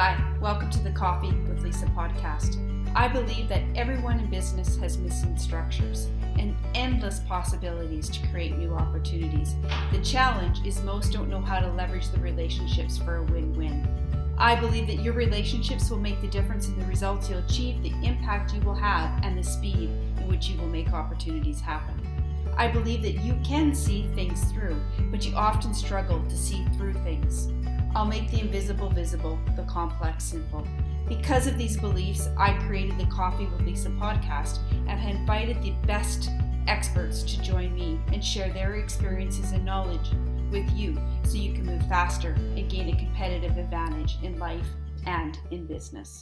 Hi, welcome to the Coffee with Lisa podcast. I believe that everyone in business has missing structures and endless possibilities to create new opportunities. The challenge is most don't know how to leverage the relationships for a win-win. I believe that your relationships will make the difference in the results you'll achieve, the impact you will have, and the speed in which you will make opportunities happen. I believe that you can see things through, but you often struggle to see through things. I'll make the invisible visible, the complex simple. Because of these beliefs, I created the Coffee with Lisa podcast and have invited the best experts to join me and share their experiences and knowledge with you so you can move faster and gain a competitive advantage in life and in business.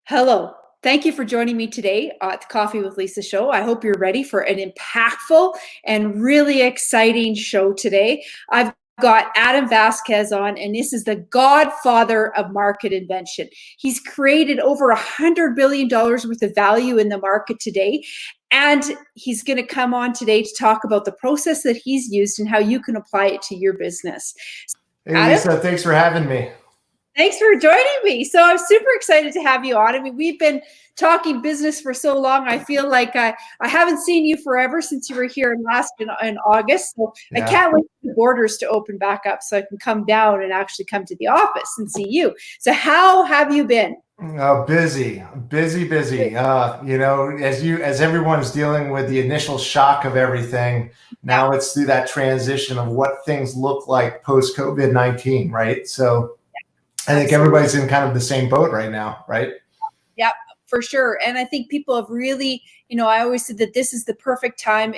Hello. Thank you for joining me today at the Coffee with Lisa show. I hope you're ready for an impactful and really exciting show today. I've got Adam Vasquez on, and this is the godfather of market invention. He's created over $100 billion worth of value in the market today. And he's going to come on today to talk about the process that he's used and how you can apply it to your business. Hey, Lisa, thanks for having me. Thanks for joining me. So I'm super excited to have you on. I mean, we've been talking business for so long. I feel like I haven't seen you forever since you were here in August. So yeah. I can't wait for the borders to open back up so I can come down and actually come to the office and see you. So how have you been? Busy. As everyone's dealing with the initial shock of everything, now it's through that transition of what things look like post COVID-19, right? So I think everybody's in kind of the same boat right now, right? Yep, for sure. And I think people have really, I always said that this is the perfect time,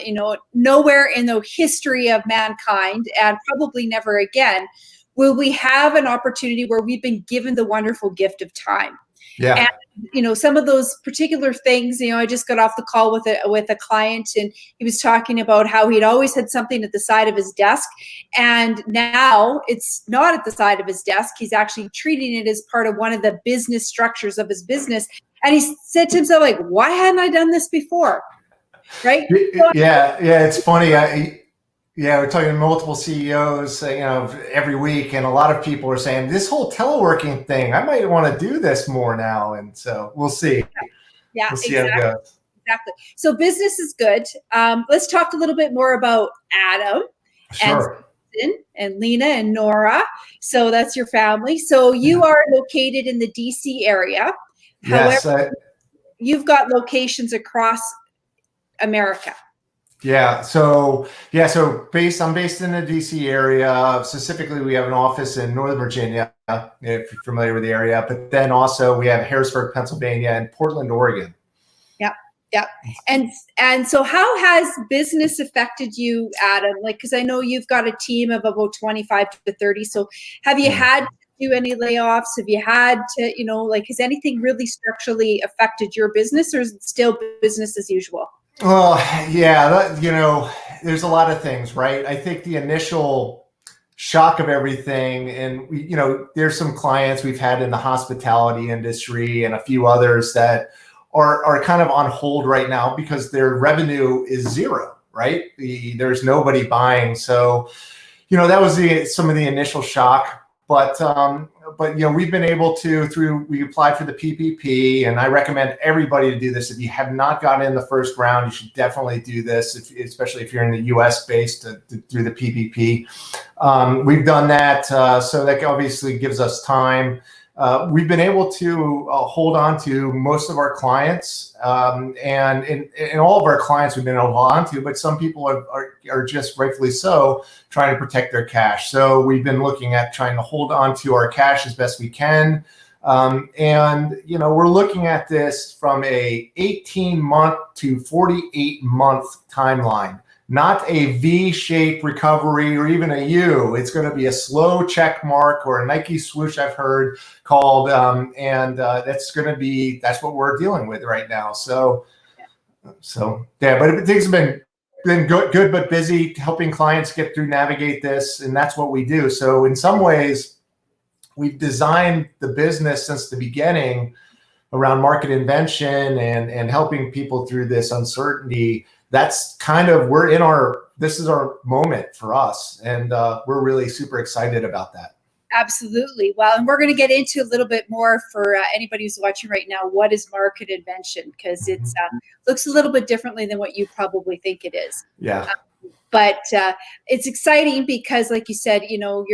nowhere in the history of mankind and probably never again will we have an opportunity where we've been given the wonderful gift of time. Yeah. And, some of those particular things, I just got off the call with a client, and he was talking about how he'd always had something at the side of his desk. And now it's not at the side of his desk. He's actually treating it as part of one of the business structures of his business. And he said to himself, like, why hadn't I done this before? Right? Yeah. It's funny. We're talking to multiple CEOs, every week, and a lot of people are saying this whole teleworking thing, I might want to do this more now. And so we'll see. Yeah, we'll see how it goes. Exactly. So business is good. Let's talk a little bit more about Adam. Sure. And Lena and Nora. So that's your family. So you are located in the DC area. Yes. However, you've got locations across America. So I'm based in the DC area. Specifically, we have an office in Northern Virginia, if you're familiar with the area, but then also we have Harrisburg, Pennsylvania, and Portland, Oregon. Yeah. And so how has business affected you, Adam? Because I know you've got a team of about 25 to 30. So have you had to do any layoffs? Have you had to, has anything really structurally affected your business, or is it still business as usual? Well, yeah, there's a lot of things, right? I think the initial shock of everything, and there's some clients we've had in the hospitality industry and a few others that are kind of on hold right now because their revenue is zero, right? There's nobody buying. So, that was some of the initial shock. But we've been able to, we applied for the PPP, and I recommend everybody to do this. If you have not gotten in the first round, you should definitely do this, especially if you're in the US based to do the PPP. We've done that, so that obviously gives us time. We've been able to hold on to most of our clients, and all of our clients we've been able to hold on to, but some people are just rightfully so trying to protect their cash. So we've been looking at trying to hold on to our cash as best we can. We're looking at this from a 18-month to 48-month timeline. Not a V-shaped recovery or even a U. It's going to be a slow check mark or a Nike swoosh, I've heard called, that's what we're dealing with right now. So but things have been good but busy, helping clients get through, navigate this, and that's what we do. So in some ways, we've designed the business since the beginning around market invention and helping people through this uncertainty. That's kind of, this is our moment for us. And we're really super excited about that. Absolutely. Well, and we're going to get into a little bit more for anybody who's watching right now. What is market invention? Because it's looks a little bit differently than what you probably think it is. Yeah. But it's exciting because, like you said, you know,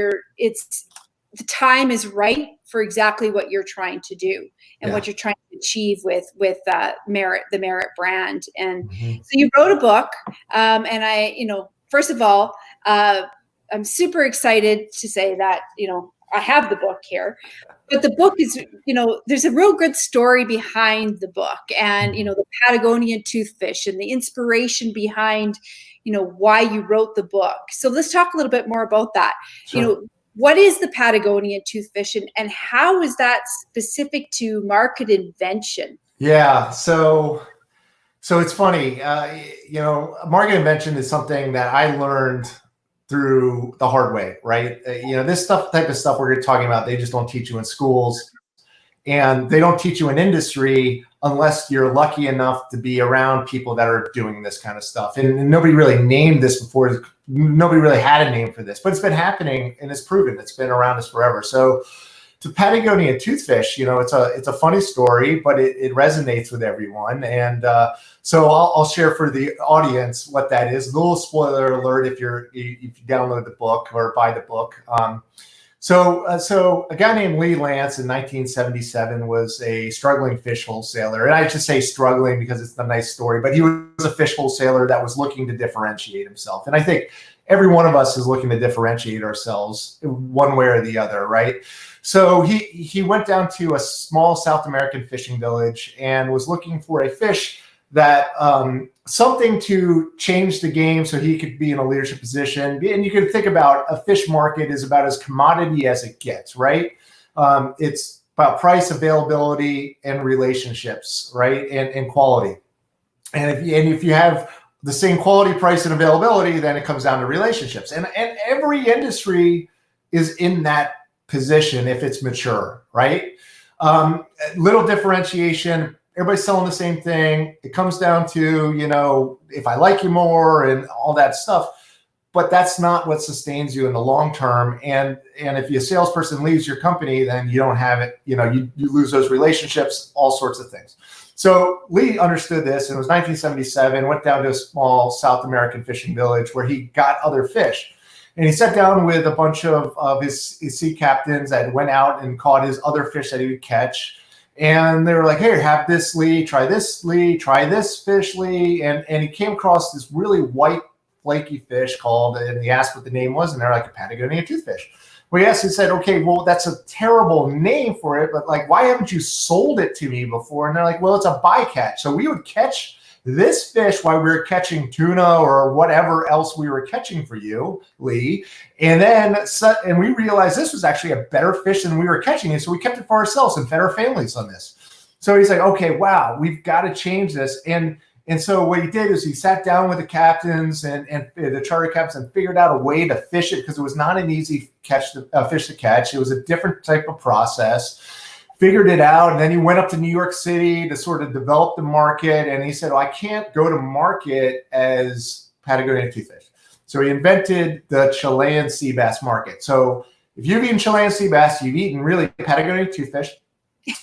the time is right for exactly what you're trying to do and what you're trying to achieve with the Merit brand. And so you wrote a book, and I, you know, first of all, I'm super excited to say that, you know, I have the book here, but the book is, you know, there's a real good story behind the book, and, you know, the Patagonian toothfish and the inspiration behind, you know, why you wrote the book. So let's talk a little bit more about that. Sure. You know, what is the Patagonian toothfish, and how is that specific to market invention? Yeah. So it's funny, you know, market invention is something that I learned through the hard way, right? You know, this type of stuff we're talking about, they just don't teach you in schools, and they don't teach you in industry unless you're lucky enough to be around people that are doing this kind of stuff. And nobody really named this before. Nobody really had a name for this, but it's been happening and it's proven. It's been around us forever. So to Patagonia toothfish, you know, it's a funny story, but it resonates with everyone. And so I'll share for the audience what that is. A little spoiler alert if you download the book or buy the book. So a guy named Lee Lance in 1977 was a struggling fish wholesaler. And I just say struggling because it's a nice story, but he was a fish wholesaler that was looking to differentiate himself. And I think every one of us is looking to differentiate ourselves one way or the other, right? So he went down to a small South American fishing village and was looking for a fish that something to change the game so he could be in a leadership position. And you can think about a fish market is about as commodity as it gets, right? It's about price, availability, and relationships, right? And quality. And if you have the same quality, price, and availability, then it comes down to relationships. And every industry is in that position if it's mature, right? Little differentiation. Everybody's selling the same thing. It comes down to, you know, if I like you more and all that stuff, but that's not what sustains you in the long term. And if a salesperson leaves your company, then you don't have it, you know, you lose those relationships, all sorts of things. So Lee understood this, and it was 1977, went down to a small South American fishing village where he got other fish. And he sat down with a bunch of his sea captains that went out and caught his other fish that he would catch. And they were like, hey, have this, Lee, try this fish, Lee. And he came across this really white, flaky fish called, and he asked what the name was, and they're like, a Patagonian toothfish. Well, yes, he said, okay, well, that's a terrible name for it, but like, why haven't you sold it to me before? And they're like, well, it's a bycatch. So we would catch this fish while we were catching tuna or whatever else we were catching for you, Lee. And we realized this was actually a better fish than we were catching. And so we kept it for ourselves and fed our families on this. So he's like, okay, wow, we've got to change this. And so what he did is he sat down with the captains and the charter captains and figured out a way to fish it, because it was not an easy fish to catch. It was a different type of process. Figured it out, and then he went up to New York City to sort of develop the market. And he said, I can't go to market as Patagonian toothfish. So he invented the Chilean sea bass market. So if you've eaten Chilean sea bass, you've eaten really Patagonian toothfish.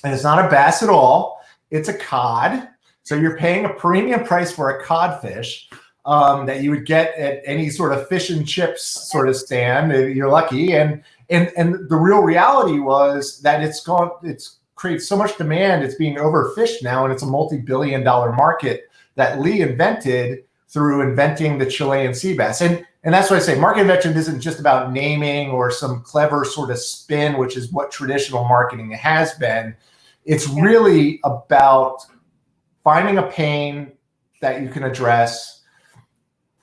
And it's not a bass at all. It's a cod. So you're paying a premium price for a codfish that you would get at any sort of fish and chips sort of stand. You're lucky. And the real reality was that it's created so much demand. It's being overfished now, and it's a multi-billion-dollar market that Lee invented through inventing the Chilean sea bass. And that's why I say market invention isn't just about naming or some clever sort of spin, which is what traditional marketing has been. It's really about finding a pain that you can address,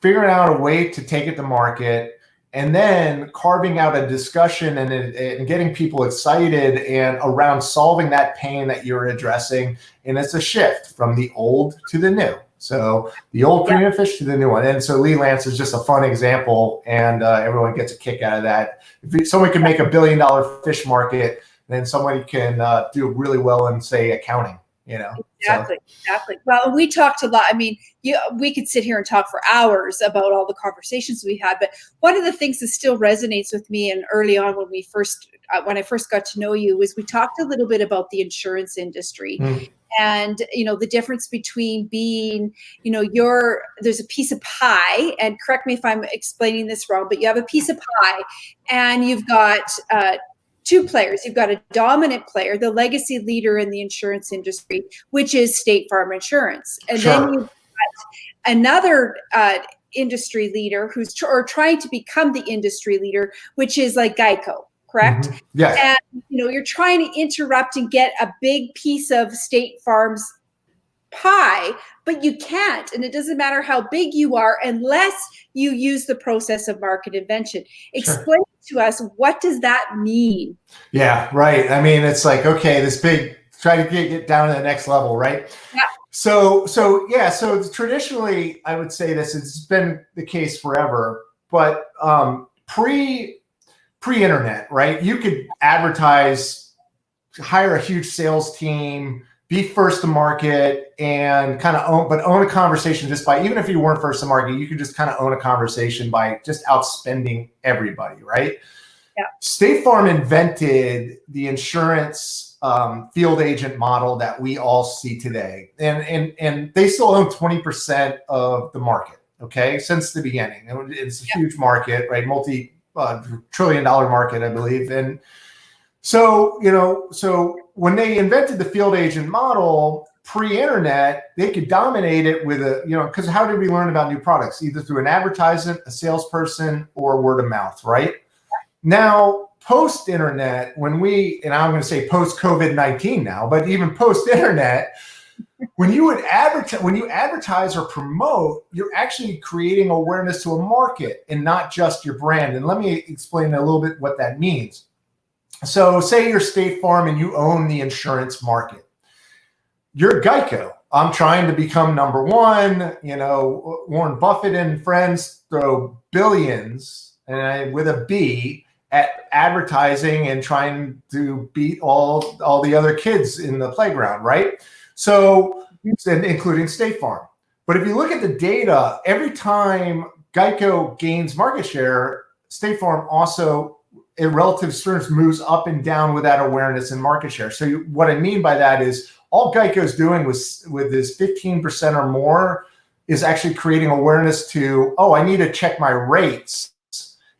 figuring out a way to take it to market, and then carving out a discussion and getting people excited and around solving that pain that you're addressing. And it's a shift from the old to the new. So the old premium fish to the new one. And so Lee Lance is just a fun example, and everyone gets a kick out of that. If someone can make $1 billion fish market, then somebody can do really well in, say, accounting. So Exactly. Well, we talked a lot. I mean, we could sit here and talk for hours about all the conversations we had, but one of the things that still resonates with me, and early on when I first got to know you, was we talked a little bit about the insurance industry. And, the difference between being, there's a piece of pie, and correct me if I'm explaining this wrong, but you have a piece of pie and you've got two players. You've got a dominant player, the legacy leader in the insurance industry, which is State Farm Insurance. And then you've got another industry leader who's trying to become the industry leader, which is like Geico. Correct? Yes. And, you're trying to interrupt and get a big piece of State Farm's pie, but you can't. And it doesn't matter how big you are unless you use the process of market invention. Explain to us, what does that mean? Yeah, right. I mean, it's like, okay, this big, try to get down to the next level, right? Yeah. So traditionally, I would say this, it's been the case forever, but pre-internet, right? You could advertise, hire a huge sales team, be first to market, and kind of own a conversation just by, even if you weren't first to market, you could just kind of own a conversation by just outspending everybody, right? Yeah. State Farm invented the insurance field agent model that we all see today, and they still own 20% of the market. Okay, since the beginning, it's a huge market, right? Multi-trillion-dollar market, I believe. And so, when they invented the field agent model pre-internet, they could dominate it with because how did we learn about new products? Either through an advertisement, a salesperson, or word of mouth, right? Now, post-internet, and I'm going to say post-COVID-19 now, but even post-internet, when you advertise or promote, you're actually creating awareness to a market and not just your brand. And let me explain a little bit what that means. So say you're State Farm and you own the insurance market. You're Geico. I'm trying to become number one. Warren Buffett and friends throw billions, with a B, at advertising and trying to beat all the other kids in the playground, right? So, including State Farm. But if you look at the data, every time Geico gains market share, State Farm also, in relative terms, moves up and down with that awareness and market share. So what I mean by that is all Geico's doing with this 15% or more is actually creating awareness to, I need to check my rates,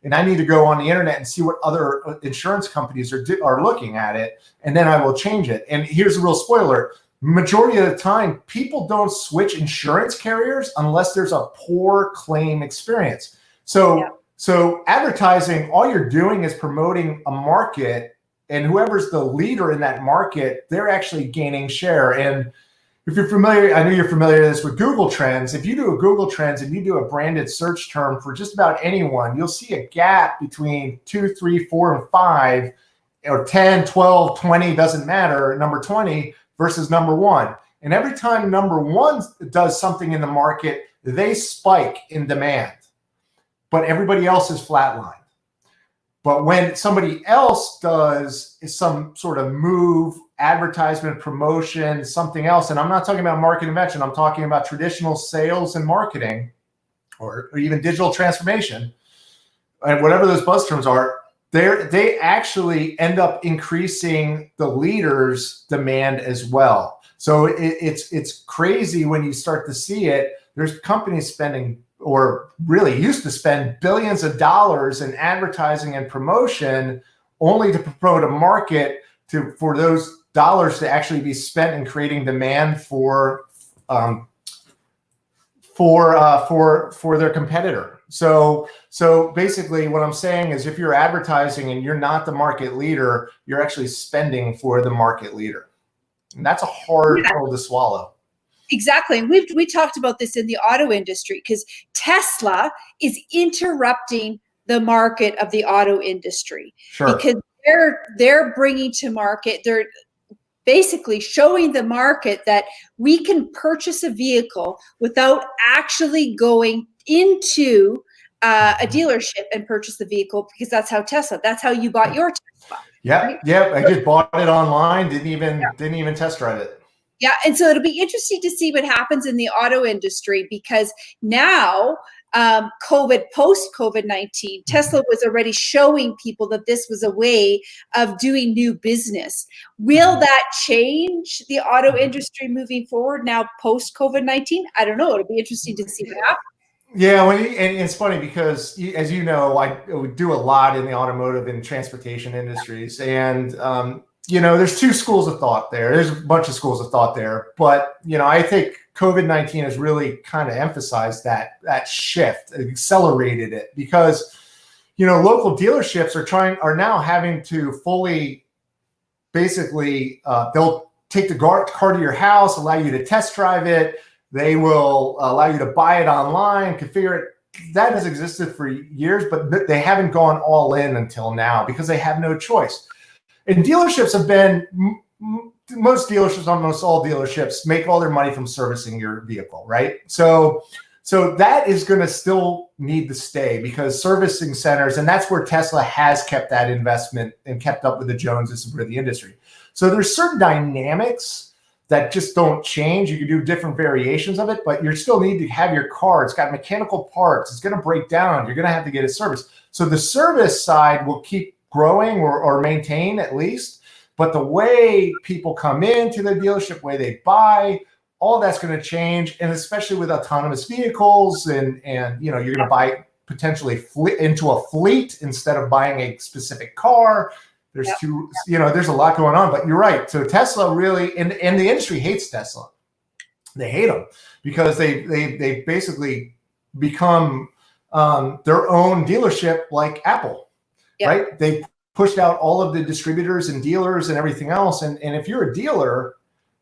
and I need to go on the internet and see what other insurance companies are looking at it, and then I will change it. And here's a real spoiler. Majority of the time, people don't switch insurance carriers unless there's a poor claim experience. So advertising, all you're doing is promoting a market, and whoever's the leader in that market, they're actually gaining share. And if you're familiar, I know you're familiar with this with Google Trends. If you do a Google Trends and you do a branded search term for just about anyone, you'll see a gap between 2, 3, 4, and 5, or 10, 12, 20, doesn't matter, number 20 versus number 1. And every time number 1 does something in the market, they spike in demand, but everybody else is flatlined. But when somebody else does some sort of move, advertisement, promotion, something else, and I'm not talking about market invention, I'm talking about traditional sales and marketing, or even digital transformation, and whatever those buzz terms are, they actually end up increasing the leader's demand as well. So it's crazy when you start to see it. There's companies spending, or really used to spend, billions of dollars in advertising and promotion only to promote a market for those dollars to actually be spent in creating demand for their competitor. So basically what I'm saying is, if you're advertising and you're not the market leader, you're actually spending for the market leader. And that's a hard pill to swallow. Exactly. And we talked about this in the auto industry, because Tesla is interrupting the market of the auto industry. Sure. Because they're bringing to market, they're basically showing the market that we can purchase a vehicle without actually going into a dealership and purchase the vehicle, because that's how you bought your Tesla. Yeah. Right? Yeah. I just bought it online. Didn't even test drive it. Yeah, and so it'll be interesting to see what happens in the auto industry, because now post COVID-19, Tesla was already showing people that this was a way of doing new business. Will that change the auto industry moving forward now post COVID-19? I don't know. It'll be interesting to see what happens. Yeah, and it's funny because, as you know, I do a lot in the automotive and transportation industries, and there's two schools of thought there. There's a bunch of schools of thought there, but I think COVID-19 has really kind of emphasized that shift, accelerated it, because local dealerships are now having to fully, basically, they'll take the car to your house, allow you to test drive it. They will allow you to buy it online, configure it. That has existed for years, but they haven't gone all in until now because they have no choice. And dealerships have been, most dealerships, almost all dealerships, make all their money from servicing your vehicle, right? So that is going to still need to stay, because servicing centers, and that's where Tesla has kept that investment and kept up with the Joneses for the industry. So there's certain dynamics that just don't change. You can do different variations of it, but you still need to have your car. It's got mechanical parts. It's going to break down. You're going to have to get it serviced. So the service side will keep growing or maintain at least. But the way people come into the dealership, way they buy, all that's going to change. And especially with autonomous vehicles, and you're going to buy potentially into a fleet instead of buying a specific car. There's there's a lot going on, but you're right. So Tesla really, and the industry hates Tesla. They hate them because they basically become their own dealership, like Apple, right? They pushed out all of the distributors and dealers and everything else. And if you're a dealer,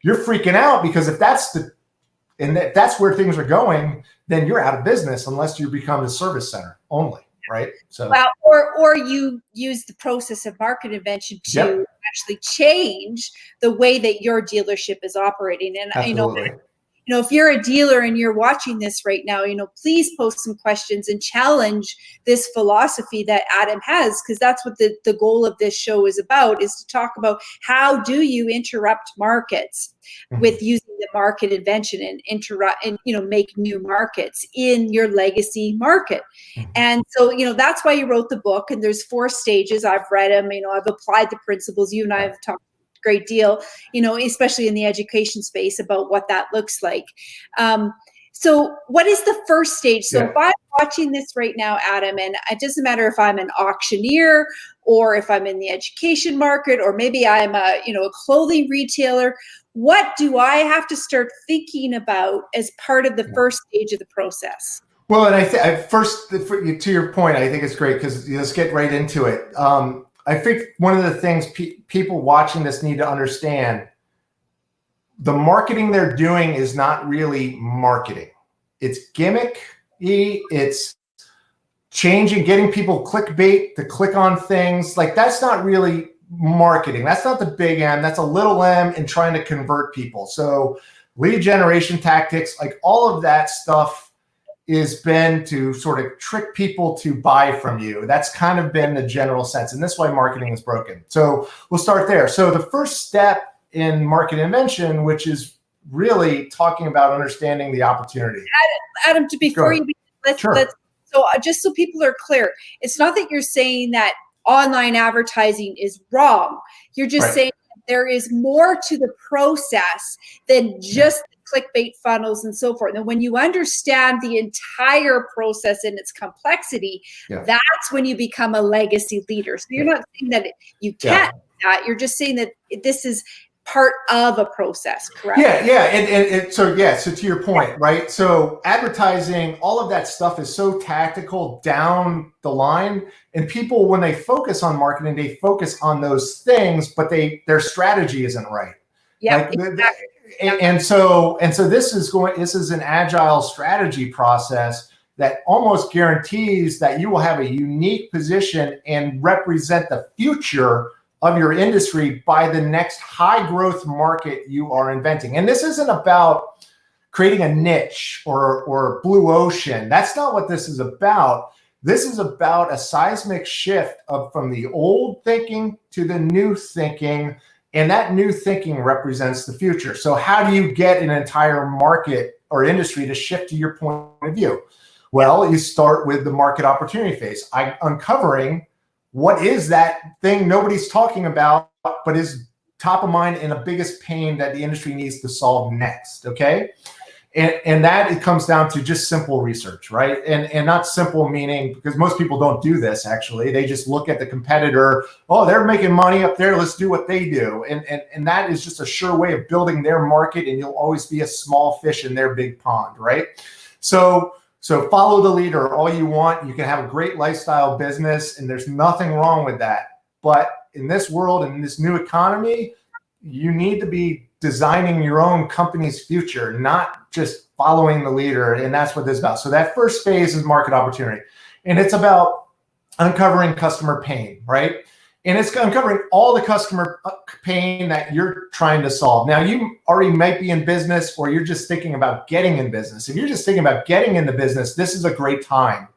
you're freaking out, because if that's where things are going, then you're out of business unless you become a service center only. Right. So, well, or you use the process of market invention to actually change the way that your dealership is operating. And absolutely. If you're a dealer and you're watching this right now, please post some questions and challenge this philosophy that Adam has, because that's what the goal of this show is about, is to talk about how do you interrupt markets with using the market invention and interrupt and, make new markets in your legacy market. And so, that's why you wrote the book, and there's 4 stages. I've read them, I've applied the principles. You and I have talked great deal, especially in the education space, about what that looks like. So what is the first stage? So if I'm watching this right now, Adam, and it doesn't matter if I'm an auctioneer or if I'm in the education market, or maybe I'm a clothing retailer, what do I have to start thinking about as part of the first stage of the process? Well, and first, to your point, I think it's great, because let's get right into it. I think one of the things people watching this need to understand, the marketing they're doing is not really marketing. It's gimmicky. It's changing, getting people clickbait to click on things. Like, that's not really marketing. That's not the big M. That's a little m in trying to convert people. So lead generation tactics, like all of that stuff, is been to sort of trick people to buy from you. That's kind of been the general sense. And that's why marketing is broken. So we'll start there. So the first step in market invention, which is really talking about understanding the opportunity. Adam, so just so people are clear, it's not that you're saying that online advertising is wrong. You're just saying that there is more to the process than just clickbait funnels and so forth. And when you understand the entire process and its complexity, that's when you become a legacy leader. So you're not saying that you can't do that. You're just saying that this is part of a process, correct? So to your point, right? So advertising, all of that stuff is so tactical down the line, and people, when they focus on marketing, they focus on those things, but their strategy isn't right. Exactly. And so this is an agile strategy process that almost guarantees that you will have a unique position and represent the future of your industry by the next high growth market you are inventing. And this isn't about creating a niche or blue ocean. That's not what this is about. This is about a seismic shift from the old thinking to the new thinking, And that new thinking represents the future. So how do you get an entire market or industry to shift to your point of view? Well, you start with the market opportunity phase. Uncovering what is that thing nobody's talking about, but is top of mind and the biggest pain that the industry needs to solve next, okay? And that it comes down to just simple research, right? And not simple meaning, because most people don't do this actually. They just look at the competitor, oh, they're making money up there, let's do what they do. And that is just a sure way of building their market, and you'll always be a small fish in their big pond, right? So follow the leader all you want. You can have a great lifestyle business, and there's nothing wrong with that. But in this world and in this new economy, you need to be designing your own company's future, not just following the leader. And that's what this is about. So that first phase is market opportunity. And it's about uncovering customer pain, right? And it's uncovering all the customer pain that you're trying to solve. Now, you already might be in business, or you're just thinking about getting in business. If you're just thinking about getting into business, this is a great time.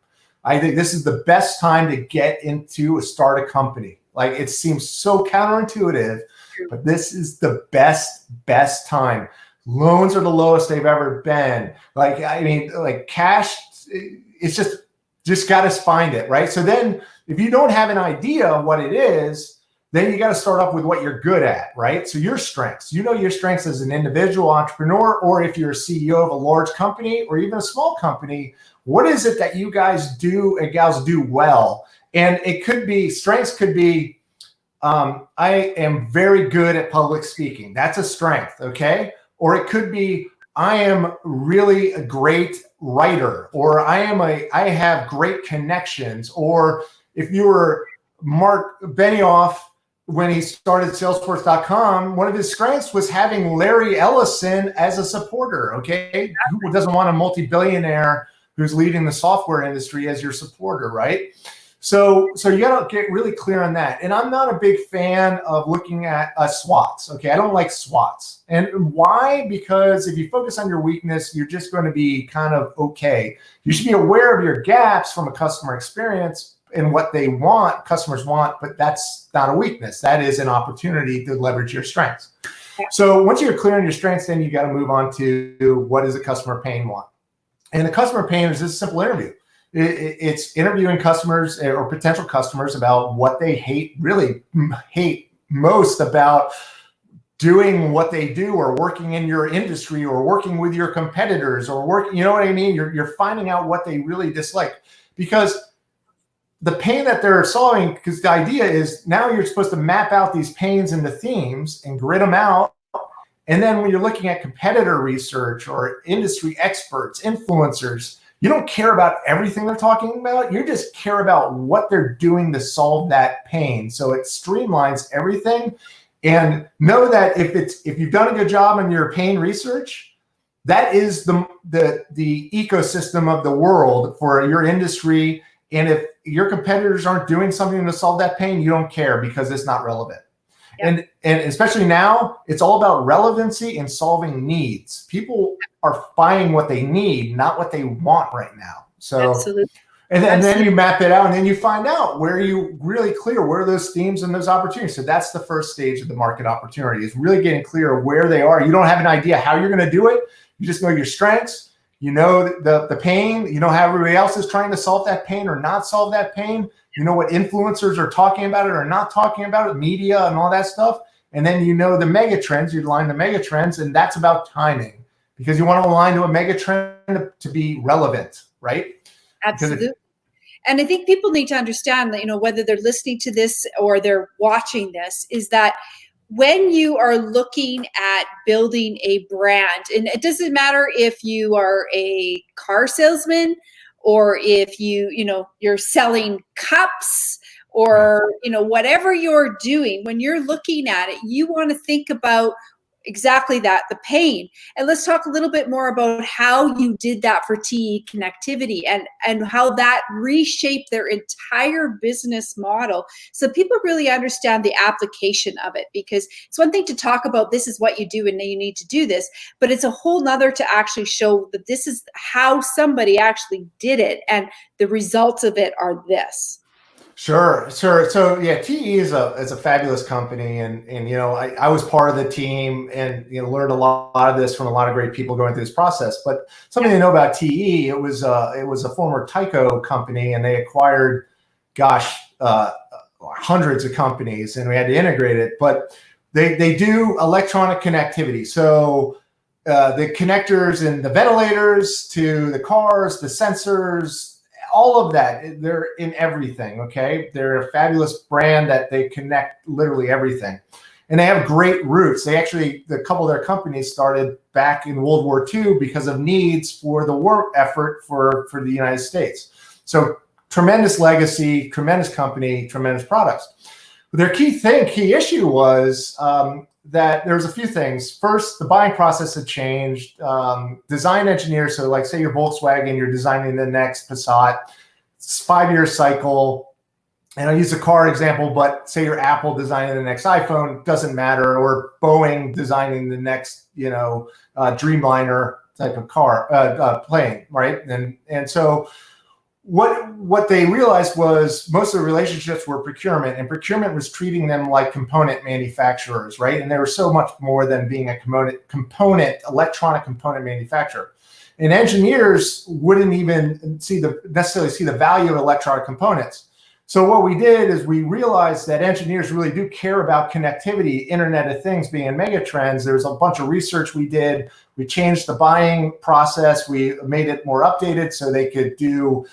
I think this is the best time to get into start a company. Like, it seems so counterintuitive, but this is the best time. Loans are the lowest they've ever been. Like, I mean, like cash, it's just got to find it, right? So then if you don't have an idea of what it is, then you got to start off with what you're good at, right? So your strengths, your strengths as an individual entrepreneur, or if you're a CEO of a large company or even a small company, what is it that you guys do and gals do well? And it could be, strengths could be, I am very good at public speaking. That's a strength, okay? Or it could be, I am really a great writer, or I have great connections. Or if you were Mark Benioff, when he started Salesforce.com, one of his strengths was having Larry Ellison as a supporter, okay? Who doesn't want a multi-billionaire who's leading the software industry as your supporter, right? So you got to get really clear on that. And I'm not a big fan of looking at SWOTs. Okay, I don't like SWOTs. And why? Because if you focus on your weakness, you're just going to be kind of okay. You should be aware of your gaps from a customer experience and what they want, customers want, but that's not a weakness. That is an opportunity to leverage your strengths. So once you're clear on your strengths, then you got to move on to what does the customer pain want? And the customer pain is this simple interview. It's interviewing customers or potential customers about what they really hate most about doing what they do, or working in your industry, or working with your competitors, or working, you know what I mean? You're finding out what they really dislike, because the pain that they're solving, because the idea is now you're supposed to map out these pains into themes and grid them out. And then when you're looking at competitor research or industry experts, influencers, you don't care about everything they're talking about. You just care about what they're doing to solve that pain. So it streamlines everything. And know that if you've done a good job in your pain research, that is the ecosystem of the world for your industry. And if your competitors aren't doing something to solve that pain, you don't care, because it's not relevant. Yep. And especially now, it's all about relevancy and solving needs. People are buying what they need, not what they want right now. So, absolutely. And then you map it out, and then you find out where you really clear, where are those themes and those opportunities. So that's the first stage of the market opportunity, is really getting clear of where they are. You don't have an idea how you're going to do it. You just know your strengths. You know the pain. You know how everybody else is trying to solve that pain or not solve that pain. You know what influencers are talking about it or not talking about it, media and all that stuff. And then you know the mega trends. You align the mega trends, and that's about timing, because you want to align to a mega trend to be relevant, right? Absolutely. And I think people need to understand that, whether they're listening to this or they're watching this, is that when you are looking at building a brand, and it doesn't matter if you are a car salesman, or if you're selling cups, or whatever you're doing, when you're looking at it, you want to think about exactly that, the pain. And let's talk a little bit more about how you did that for TE Connectivity, and how that reshaped their entire business model, so people really understand the application of it. Because it's one thing to talk about, this is what you do and you need to do this, but it's a whole nother to actually show that this is how somebody actually did it, and the results of it are this. Sure. So yeah, TE is a fabulous company, and I was part of the team, and learned a lot of this from a lot of great people going through this process. But something to know about TE, it was a former Tyco company, and they acquired, gosh, hundreds of companies, and we had to integrate it. But they do electronic connectivity, so the connectors in the ventilators to the cars, the sensors, all of that, they're in everything. Okay, they're a fabulous brand that they connect literally everything, and they have great roots. The couple of their companies started back in World War II because of needs for the war effort for the United States. So tremendous legacy, tremendous company, tremendous products. But their key issue was that there was a few things. First, the buying process had changed. Design engineers, so like say you're Volkswagen, you're designing the next Passat, it's 5-year cycle. And I'll use a car example, but say you're Apple designing the next iPhone, doesn't matter, or Boeing designing the next, Dreamliner type of plane, right? And so what they realized was most of the relationships were procurement, and procurement was treating them like component manufacturers, right? And they were so much more than being a electronic component manufacturer. And engineers wouldn't even necessarily see the value of electronic components. So what we did is we realized that engineers really do care about connectivity, Internet of Things being mega trends. There's a bunch of research we did. We changed the buying process. We made it more updated so they could do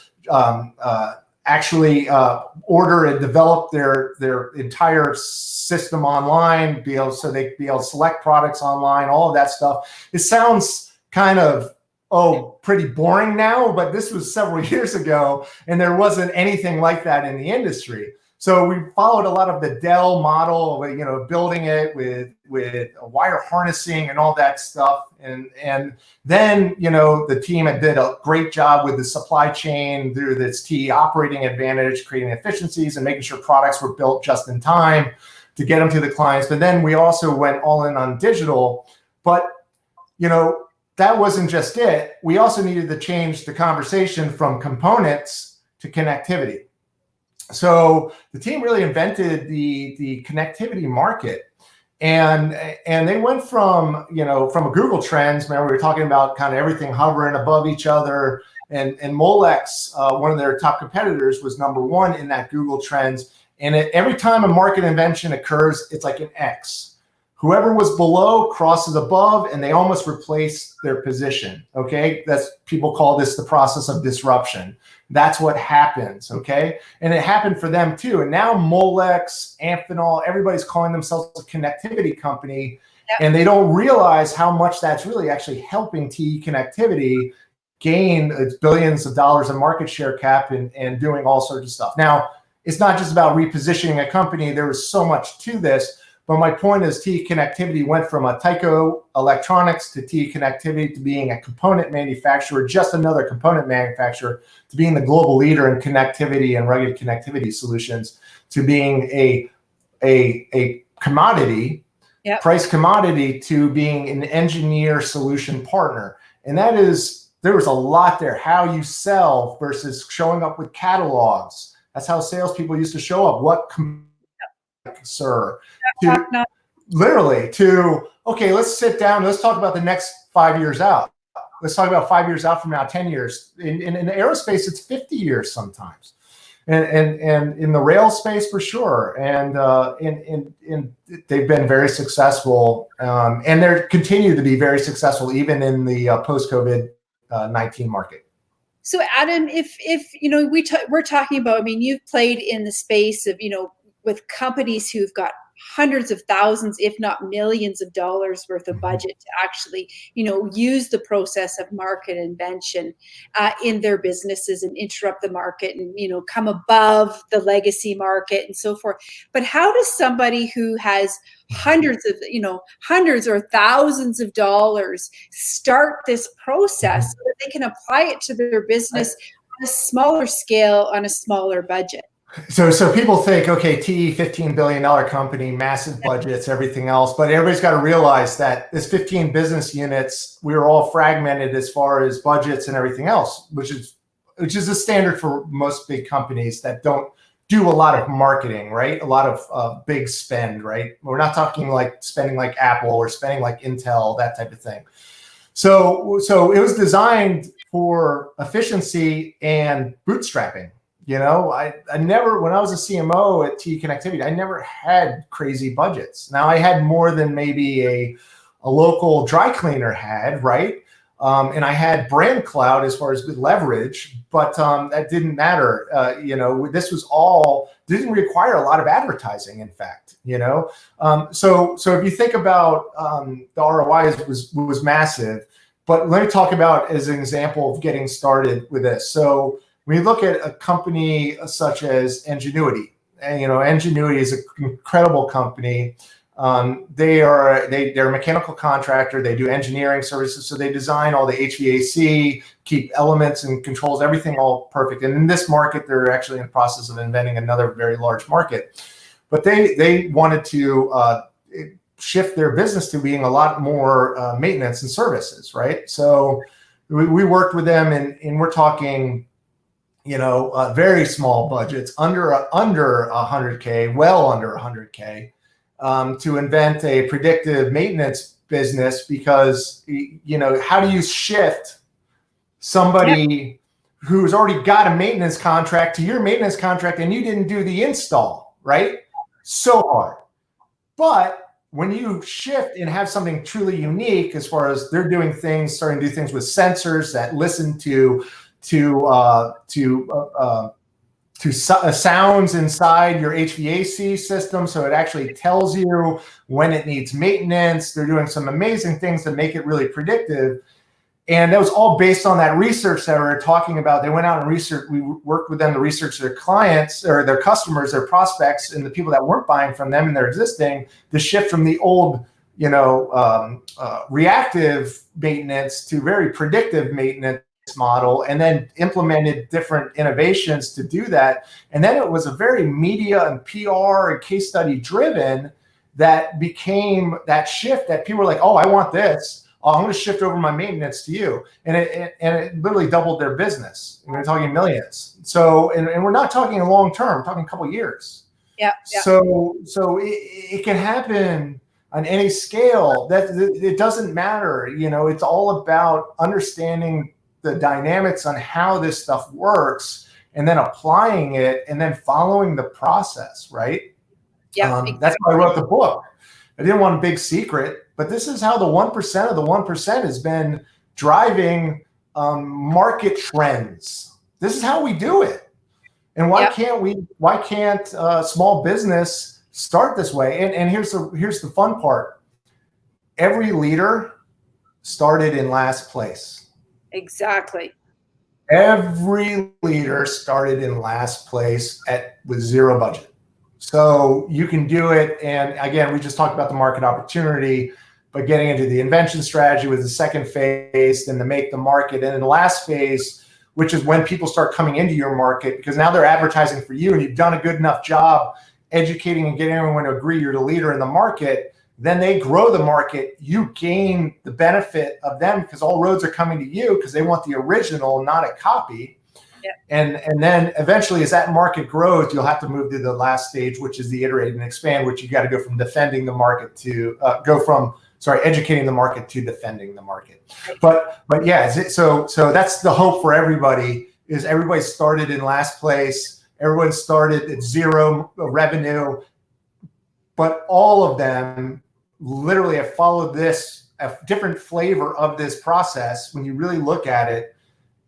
order and develop their entire system online, so they could be able to select products online, all of that stuff. It sounds kind of pretty boring now, but this was several years ago, and there wasn't anything like that in the industry. So we followed a lot of the Dell model, building it with wire harnessing and all that stuff. And then, the team did a great job with the supply chain through this TE operating advantage, creating efficiencies and making sure products were built just in time to get them to the clients. But then we also went all in on digital. But, that wasn't just it. We also needed to change the conversation from components to connectivity. So the team really invented the connectivity market, and they went from a Google Trends. Remember, we were talking about kind of everything hovering above each other, and Molex, one of their top competitors, was number one in that Google Trends. And every time a market invention occurs, it's like an X. Whoever was below crosses above, and they almost replace their position. Okay, people call this the process of disruption. That's what happens. Okay, and it happened for them too. And now Molex, Amphenol, everybody's calling themselves a connectivity company, and they don't realize how much that's really actually helping TE Connectivity gain its billions of dollars in market share cap and doing all sorts of stuff. Now, it's not just about repositioning a company. There was so much to this. But my point is TE Connectivity went from a Tyco Electronics to TE Connectivity to being a component manufacturer, just another component manufacturer, to being the global leader in connectivity and rugged connectivity solutions, to being a commodity, price commodity, to being an engineer solution partner. And there was a lot there. How you sell versus showing up with catalogs. That's how salespeople used to show up. Sir, okay, let's sit down. Let's talk about the next 5 years out. Let's talk about 5 years out from now, 10 years. In aerospace, it's 50 years sometimes, and in the rail space for sure. And they've been very successful, and they continue to be very successful even in the post-COVID-19 market. So, Adam, if we're talking about, you've played in the space of with companies who've got hundreds of thousands, if not millions of dollars worth of budget to actually, use the process of market invention in their businesses and interrupt the market and, come above the legacy market and so forth. But how does somebody who has hundreds or thousands of dollars start this process so that they can apply it to their business on a smaller scale, on a smaller budget? So people think, okay, TE, $15 billion company, massive budgets, everything else. But everybody's got to realize that this 15 business units, we were all fragmented as far as budgets and everything else, which is a standard for most big companies that don't do a lot of marketing, right? A lot of big spend, right? We're not talking like spending like Apple or spending like Intel, that type of thing. So it was designed for efficiency and bootstrapping. I never, when I was a CMO at TE Connectivity, I never had crazy budgets. Now I had more than maybe a local dry cleaner had, right? And I had brand cloud as far as leverage, but that didn't matter. This was all, didn't require a lot of advertising, in fact, So if you think about the ROI was massive, but let me talk about as an example of getting started with this. So when you look at a company such as Ingenuity, and Ingenuity is an incredible company. They're a mechanical contractor. They do engineering services. So they design all the HVAC, keep elements and controls, everything all perfect. And in this market, they're actually in the process of inventing another very large market. But they wanted to shift their business to being a lot more maintenance and services, right? So we worked with them, and we're talking, very small budgets, under 100K, well under 100K. To invent a predictive maintenance business, because how do you shift somebody who's already got a maintenance contract to your maintenance contract and you didn't do the install, right? So hard. But when you shift and have something truly unique, as far as they're doing things, starting to do things with sensors that listen to sounds inside your HVAC system, so it actually tells you when it needs maintenance. They're doing some amazing things to make it really predictive. And that was all based on that research that we were talking about. They went out and researched. We worked with them to research their clients or their customers, their prospects, and the people that weren't buying from them and their existing, the shift from the old, reactive maintenance to very predictive maintenance model, and then implemented different innovations to do that. And then it was a very media and PR and case study driven that became that shift that people were like, oh, I want this. Oh, I'm going to shift over my maintenance to you. And it literally doubled their business. And we're talking millions. So, and we're not talking long term, we're talking a couple of years. Yeah. So it can happen on any scale. That it doesn't matter. It's all about understanding the dynamics on how this stuff works, and then applying it, and then following the process, right? Yeah, exactly. That's why I wrote the book. I didn't want a big secret, but this is how the 1% of the 1% has been driving market trends. This is how we do it. And why can't small business start this way? And here's the fun part. Every leader started in last place. Exactly. Every leader started in last place with zero budget. So you can do it. And again, we just talked about the market opportunity, but getting into the invention strategy was the second phase, then the make the market. And then the last phase, which is when people start coming into your market, because now they're advertising for you and you've done a good enough job educating and getting everyone to agree you're the leader in the market. Then they grow the market. You gain the benefit of them because all roads are coming to you because they want the original, not a copy. Yeah. And then eventually, as that market grows, you'll have to move to the last stage, which is the iterate and expand, which you got to go from defending the market to educating the market to defending the market. But yeah, so that's the hope for everybody. Is everybody started in last place? Everyone started at zero revenue, but all of them literally have followed a different flavor of this process when you really look at it,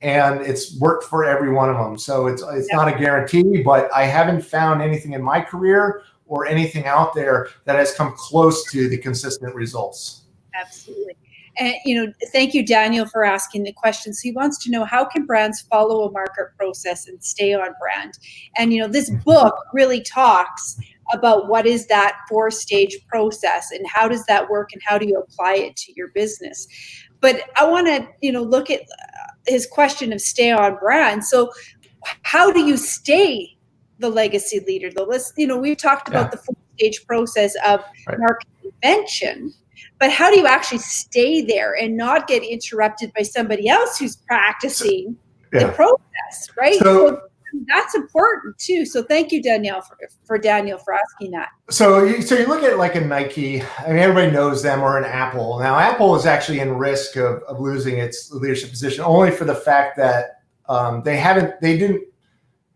and it's worked for every one of them. So it's not a guarantee, but I haven't found anything in my career or anything out there that has come close to the consistent results. Absolutely. And, thank you, Daniel, for asking the question. So he wants to know, how can brands follow a market process and stay on brand? And, this book really talks about what is that 4-stage process and how does that work and how do you apply it to your business. But I want to, look at his question of stay on brand. So how do you stay the legacy leader, though? We've talked about the 4-stage process of market invention, but how do you actually stay there and not get interrupted by somebody else who's practicing the process, right? So That's important too. So thank you, Danielle, for asking that. So you look at like a Nike. I mean, everybody knows them, or an Apple. Now, Apple is actually in risk of losing its leadership position only for the fact that they didn't,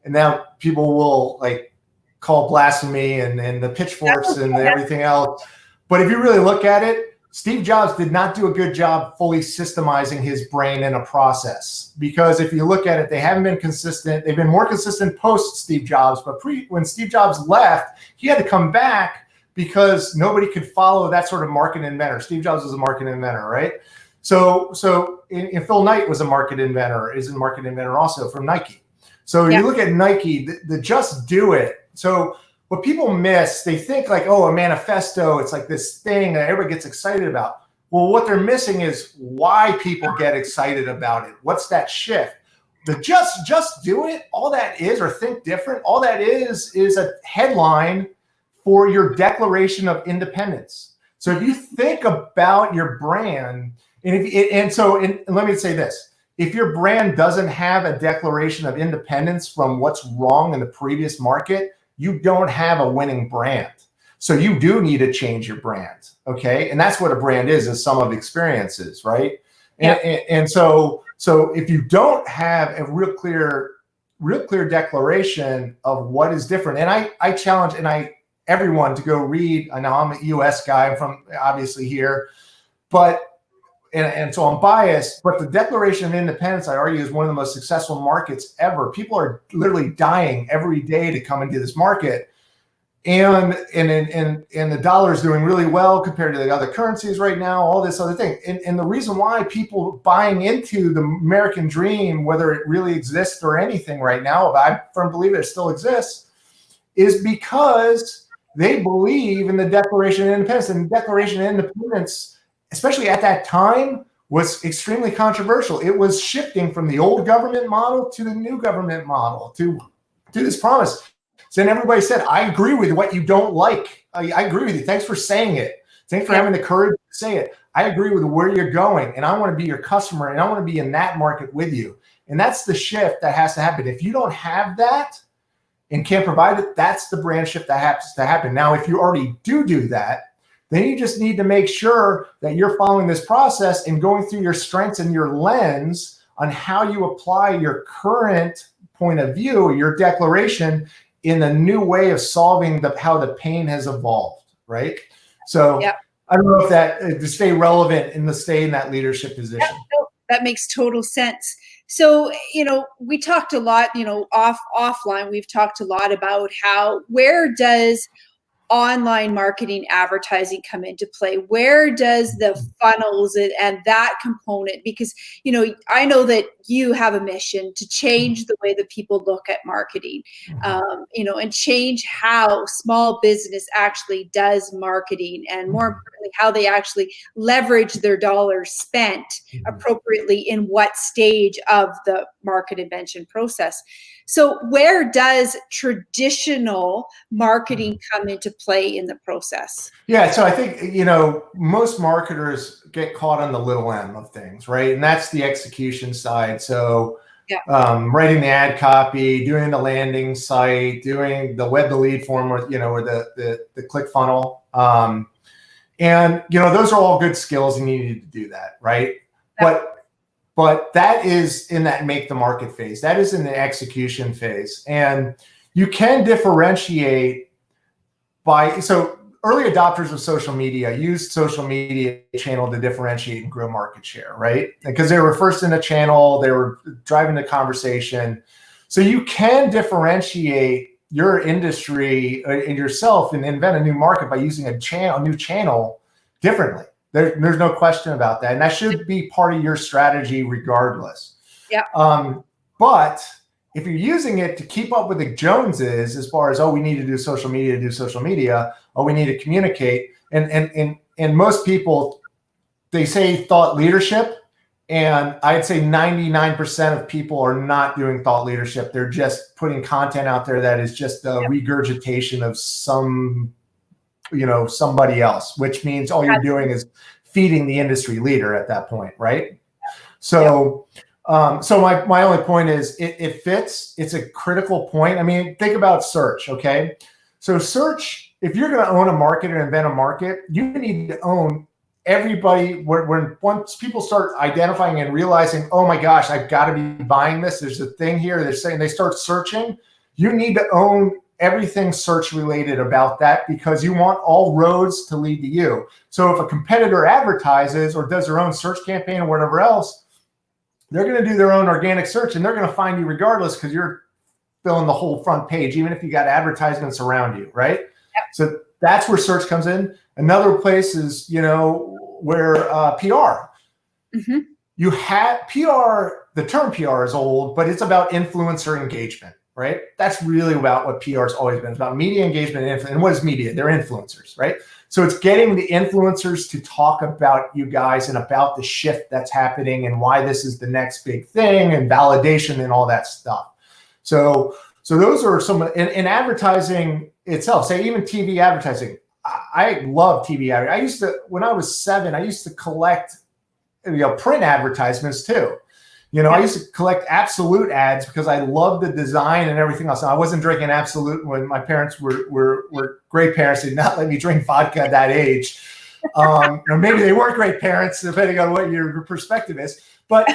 and now people will like call blasphemy and the pitchforks and everything else. But if you really look at it, Steve Jobs did not do a good job fully systemizing his brain in a process, because if you look at it, they haven't been consistent. They've been more consistent post Steve Jobs, but when Steve Jobs left, he had to come back because nobody could follow that sort of market inventor. Steve Jobs was a market inventor, right? So Phil Knight was a market inventor, is a market inventor also from Nike. So you look at Nike, the just do it. So what people miss, they think like, oh, a manifesto, it's like this thing that everybody gets excited about. Well, what they're missing is why people get excited about it. What's that shift? The just do it, all that is, or think different, all that is a headline for your Declaration of Independence. So if you think about your brand, and let me say this, if your brand doesn't have a Declaration of Independence from what's wrong in the previous market, you don't have a winning brand. So you do need to change your brand. Okay. And that's what a brand is a sum of experiences, right? And so if you don't have a real clear declaration of what is different, and I challenge everyone to go read. I know I'm a US guy, I'm from obviously here, but and so I'm biased, but the Declaration of Independence, I argue, is one of the most successful markets ever. People are literally dying every day to come into this market. And the dollar is doing really well compared to the other currencies right now, all this other thing. And the reason why people buying into the American dream, whether it really exists or anything right now, I firmly believe it still exists, is because they believe in the Declaration of Independence. And the Declaration of Independence, especially at that time, was extremely controversial. It was shifting from the old government model to the new government model, to this promise. So then everybody said, I agree with what you don't like. I agree with you. Thanks for saying it. Thanks for having the courage to say it. I agree with where you're going, and I want to be your customer, and I want to be in that market with you. And that's the shift that has to happen. If you don't have that and can't provide it, that's the brand shift that has to happen. Now, if you already do that, then you just need to make sure that you're following this process and going through your strengths and your lens on how you apply your current point of view, your declaration, in a new way of solving how the pain has evolved, right? So I don't know if that to stay relevant and to stay in that leadership position. That makes total sense. So, we talked a lot, offline, we've talked a lot about where does online marketing advertising come into play? Where does the funnels and that component, because, I know that you have a mission to change the way that people look at marketing, and change how small business actually does marketing, and more importantly, how they actually leverage their dollars spent appropriately in what stage of the market invention process. So where does traditional marketing come into play in the process? Yeah, so I think, most marketers get caught on the little m of things, right? And that's the execution side. So writing the ad copy, doing the landing site, doing the web to lead form, or the click funnel. And those are all good skills, and you need to do that, right? But that is in that make the market phase. That is in the execution phase. And you can differentiate so early adopters of social media used social media channel to differentiate and grow market share, right? Because they were first in the channel, they were driving the conversation. So you can differentiate your industry and yourself and invent a new market by using a new channel differently. There's no question about that. And that should be part of your strategy regardless. Yeah. But if you're using it to keep up with the Joneses, as far as, we need to do social media, we need to communicate. And most people, they say thought leadership. And I'd say 99% of people are not doing thought leadership. They're just putting content out there that is just a regurgitation of somebody else, which means all you're doing is feeding the industry leader at that point, right? So So my only point is it fits. It's a critical point. I mean, think about search. Okay. So search, if you're going to own a market and invent a market, you need to own everybody. Once people start identifying and realizing, oh my gosh, I've got to be buying this. There's a thing here. They're saying they start searching. You need to own everything search related about that, because you want all roads to lead to you. So if a competitor advertises or does their own search campaign or whatever else, they're going to do their own organic search and they're going to find you regardless, because you're filling the whole front page, even if you got advertisements around you, right? Yep. So that's where search comes in. Another place is, where PR. Mm-hmm. You have PR, the term PR is old, but it's about influencer engagement, right? That's really about what PR has always been. It's about media engagement and what is media? They're influencers, right? So it's getting the influencers to talk about you guys and about the shift that's happening and why this is the next big thing and validation and all that stuff. So those are some in advertising itself. Say even TV advertising. I love TV advertising. When I was 7, I used to collect print advertisements too. I used to collect Absolute ads because I loved the design and everything else. And I wasn't drinking Absolute when my parents were great parents. They did not let me drink vodka at that age. Or maybe they weren't great parents, depending on what your perspective is. But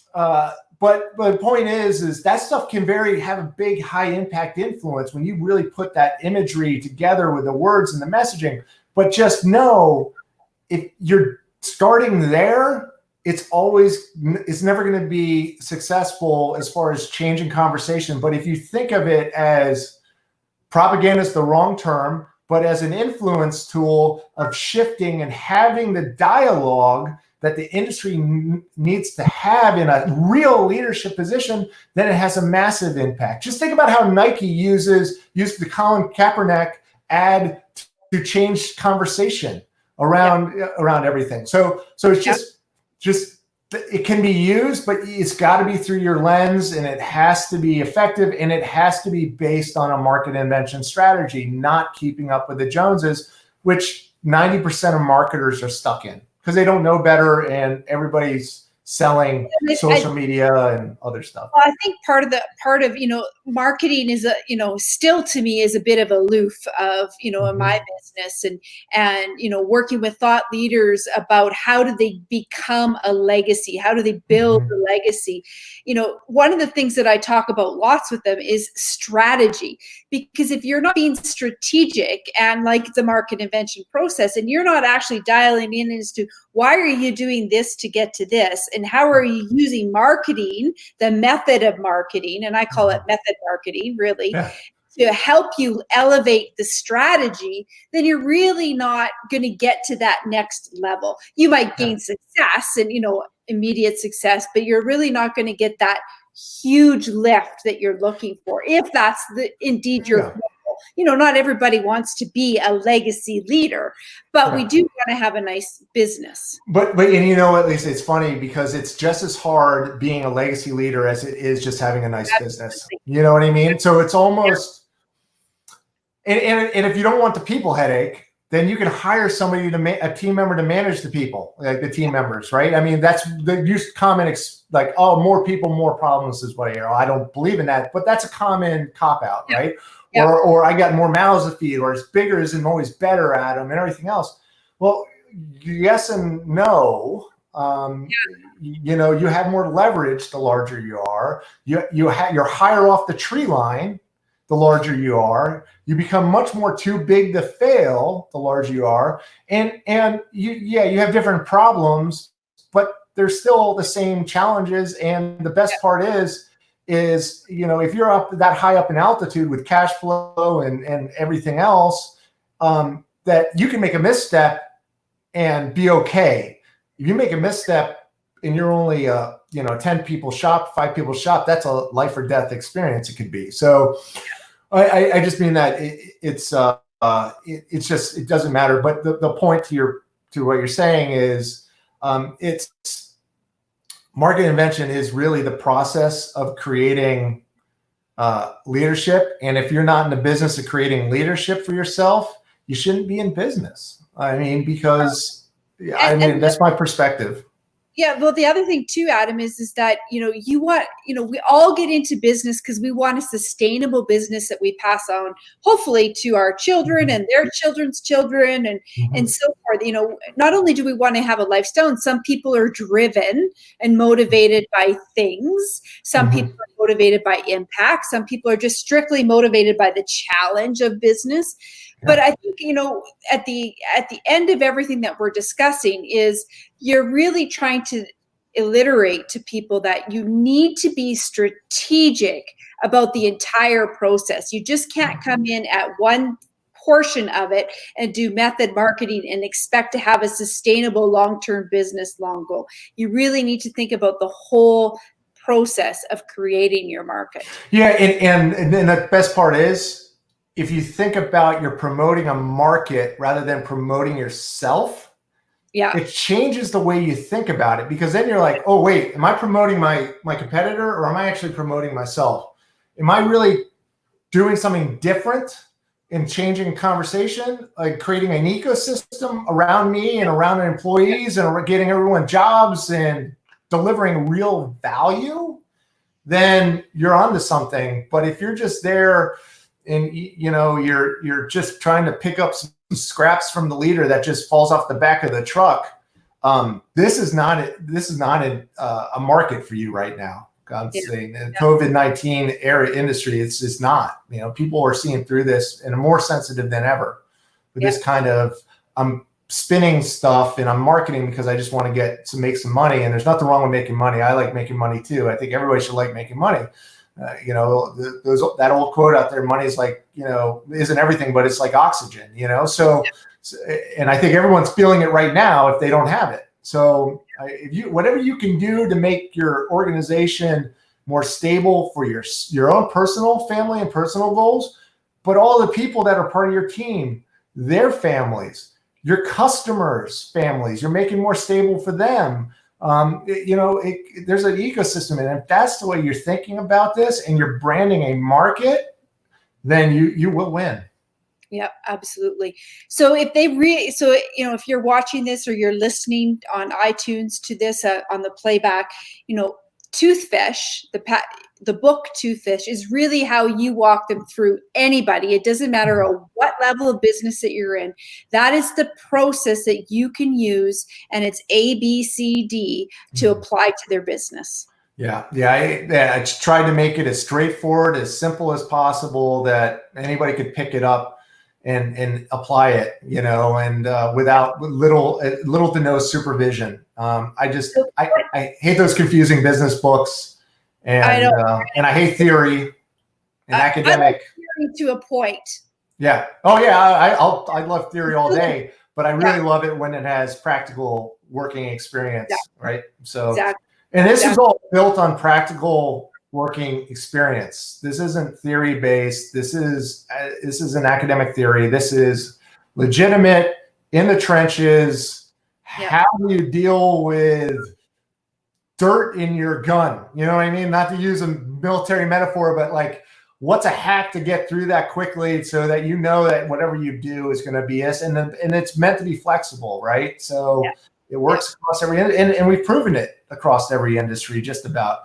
the point is that stuff can have a big, high impact influence when you really put that imagery together with the words and the messaging. But just know, if you're starting there, it's never going to be successful as far as changing conversation. But if you think of it as propaganda is the wrong term, but as an influence tool of shifting and having the dialogue that the industry needs to have in a real leadership position, then it has a massive impact. Just think about how Nike used the Colin Kaepernick ad to change conversation around everything. So it's just it can be used, but it's got to be through your lens, and it has to be effective, and it has to be based on a market invention strategy, not keeping up with the Joneses, which 90% of marketers are stuck in because they don't know better, and everybody's selling social media and other stuff. Well, I think part of marketing is still to me is a bit of aloof of mm-hmm. in my business and working with thought leaders about how do they become a legacy, how do they build mm-hmm. a legacy. One of the things that I talk about lots with them is strategy, because if you're not being strategic and like the market invention process, and you're not actually dialing in as to why are you doing this to get to this, and how are you using marketing, the method of marketing, and I call it method marketing, really, to help you elevate the strategy, then you're really not going to get to that next level. You might gain success and, immediate success, but you're really not going to get that huge lift that you're looking for, if that's indeed your goal. Not everybody wants to be a legacy leader, but we do want to have a nice business. But at least it's funny because it's just as hard being a legacy leader as it is just having a nice business. You know what I mean? So it's almost, and if you don't want the people headache, then you can hire somebody a team member to manage the people, like the team members, right? I mean, that's the use common like, oh, more people, more problems is what I hear. I don't believe in that, but that's a common cop out, right? Yep. Or I got more mouths to feed, or it's bigger isn't always better at them, and everything else. Well, yes and no. You have more leverage the larger you are. You're higher off the tree line the larger you are. You become much more too big to fail the larger you are, and you have different problems, but they're still the same challenges. And the best part is if you're up that high up in altitude with cash flow and everything else, that you can make a misstep and be okay. If you make a misstep and you're only 10 people shop, 5 people shop, that's a life or death experience. It could be. So I just mean that it's just, it doesn't matter. But the point to what you're saying is it's market invention is really the process of creating leadership. And if you're not in the business of creating leadership for yourself, you shouldn't be in business. I mean, because that's my perspective. Yeah, well, the other thing too, Adam, is that, you want, we all get into business because we want a sustainable business that we pass on, hopefully, to our children and their children's children and so forth. Not only do we want to have a lifestyle, and some people are driven and motivated by things. Some people are motivated by impact. Some people are just strictly motivated by the challenge of business. But I think, at the end of everything that we're discussing is you're really trying to alliterate to people that you need to be strategic about the entire process. You just can't come in at one portion of it and do method marketing and expect to have a sustainable long-term business long goal. You really need to think about the whole process of creating your market. Yeah, and the best part is, if you think about you're promoting a market rather than promoting yourself, it changes the way you think about it, because then you're like, oh, wait, am I promoting my competitor, or am I actually promoting myself? Am I really doing something different and changing conversation, like creating an ecosystem around me and around employees and getting everyone jobs and delivering real value? Then you're onto something. But if you're just there and you're just trying to pick up some scraps from the leader that just falls off the back of the truck, this is not a market for you right now. I'm saying the COVID-19 era industry, it's just not. People are seeing through this and are more sensitive than ever with this kind of I'm spinning stuff and I'm marketing because I just want to make some money. And there's nothing wrong with making money. I like making money too. I think everybody should like making money. That old quote out there, money's like, isn't everything, but it's like oxygen, so, and I think everyone's feeling it right now if they don't have it. So whatever you can do to make your organization more stable for your own personal family and personal goals, but all the people that are part of your team, their families, your customers' families, you're making more stable for them. There's an ecosystem, and if that's the way you're thinking about this and you're branding a market, then you will win. Yeah, absolutely. So if if you're watching this or you're listening on iTunes to this on the playback, Toothfish, the book Toothfish is really how you walk them through anybody. It doesn't matter what level of business that you're in. That is the process that you can use, and it's ABCD to apply to their business. Yeah. I tried to make it as straightforward, as simple as possible, that anybody could pick it up and apply it, and without little to no supervision. I hate those confusing business books, and I hate theory and academic. I like theory to a point. Yeah. Oh yeah. I love theory all day, but I really love it when it has practical working experience, right? So, and this is all built on practical working experience. This isn't theory based. This is an academic theory. This is legitimate, in the trenches. How do you deal with dirt in your gun? You know what I mean? Not to use a military metaphor, but like, what's a hack to get through that quickly so that that whatever you do is going to be this, and it's meant to be flexible, right? So it works across every, and we've proven it across every industry, just about.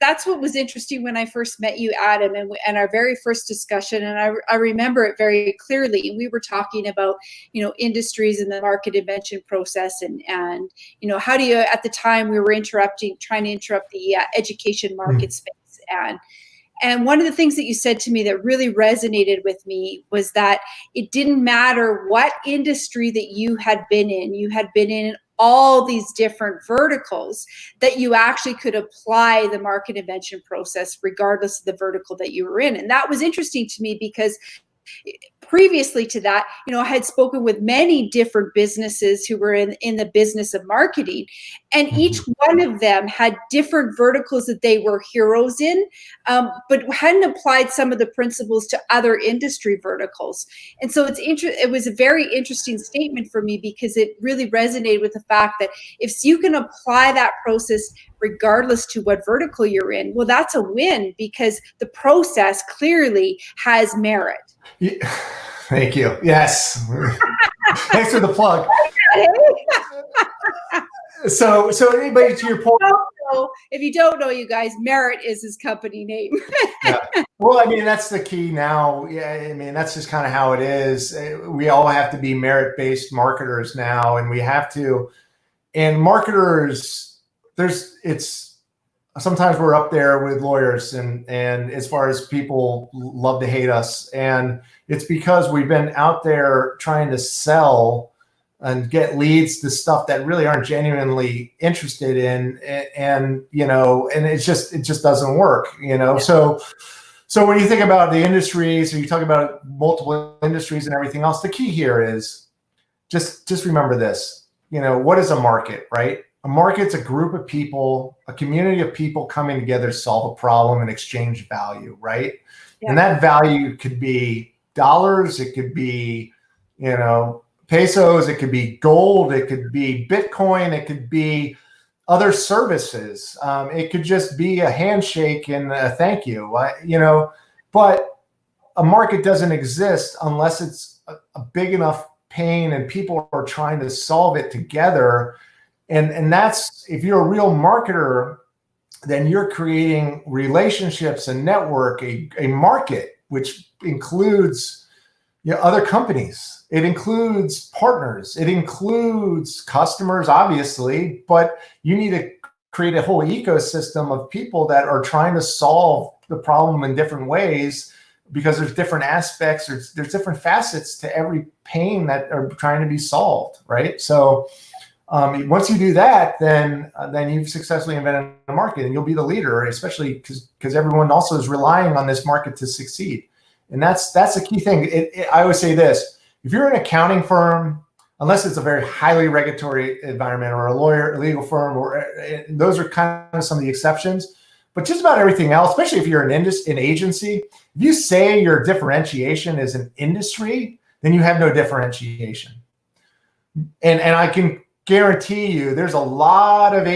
That's what was interesting when I first met you, Adam, and our very first discussion. And I remember it very clearly. And we were talking about, industries in the market invention process, and how do you, at the time we were trying to interrupt the education market space. And one of the things that you said to me that really resonated with me was that it didn't matter what industry that you had been in all these different verticals, that you actually could apply the market invention process regardless of the vertical that you were in. And that was interesting to me because previously to that, I had spoken with many different businesses who were in the business of marketing, and each one of them had different verticals that they were heroes in, but hadn't applied some of the principles to other industry verticals. And so it was a very interesting statement for me, because it really resonated with the fact that if you can apply that process regardless to what vertical you're in, well, that's a win, because the process clearly has merit. Yeah. Thank you. Yes. Thanks for the plug. So anybody, to your point, if you don't know, you guys, Merit is his company name. yeah. Well, I mean, that's the key now. Yeah, I mean, that's just kind of how it is. We all have to be merit-based marketers now, and we have to. And marketers, it's sometimes we're up there with lawyers, and as far as people love to hate us, and it's because we've been out there trying to sell and get leads to stuff that really aren't genuinely interested in, and it just doesn't work, Yeah. So when you think about the industries, or you talk about multiple industries and everything else, the key here is just remember this. What is a market, right? A market's a group of people, a community of people coming together to solve a problem and exchange value, right? Yeah. And that value could be dollars, it could be, pesos, it could be gold, it could be Bitcoin, it could be other services. It could just be a handshake and a thank you, but a market doesn't exist unless it's a big enough pain and people are trying to solve it together. And that's, if you're a real marketer, then you're creating relationships and network, a market, which includes other companies. It includes partners. It includes customers, obviously, but you need to create a whole ecosystem of people that are trying to solve the problem in different ways, because there's different aspects, there's different facets to every pain that are trying to be solved, right? So once you do that, then you've successfully invented a market, and you'll be the leader, especially because everyone also is relying on this market to succeed. And that's the key thing. I always say this: if you're an accounting firm, unless it's a very highly regulatory environment, or a lawyer, a legal firm, or those are kind of some of the exceptions. But just about everything else, especially if you're an agency, if you say your differentiation is an industry, then you have no differentiation. And I can guarantee you, there's a lot of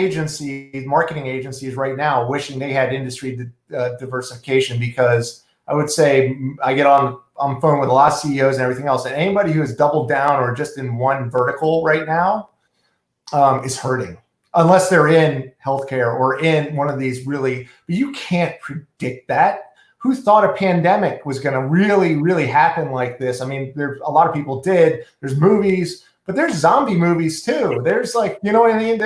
marketing agencies right now wishing they had industry diversification, because I would say I get on phone with a lot of CEOs and everything else, and anybody who has doubled down or just in one vertical right now is hurting, unless they're in healthcare or in one of these really. But you can't predict that. Who thought a pandemic was going to really, really happen like this? I mean, there's a lot of people did. There's movies, but there's zombie movies too. There's what I mean?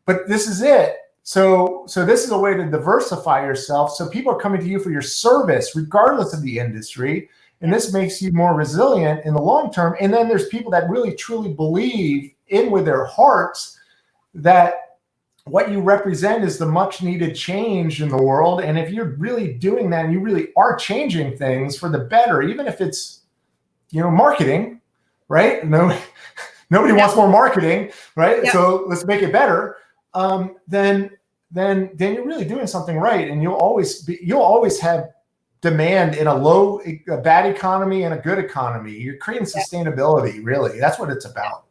But this is it. So this is a way to diversify yourself. So people are coming to you for your service, regardless of the industry. And this makes you more resilient in the long term. And then there's people that really, truly believe with their hearts that what you represent is the much needed change in the world. And if you're really doing that, and you really are changing things for the better, even if it's, marketing, right? Nobody wants more marketing, right? Yep. So let's make it better. Then you're really doing something right, and you'll always have demand in a bad economy and a good economy. You're creating sustainability, really. That's what it's about.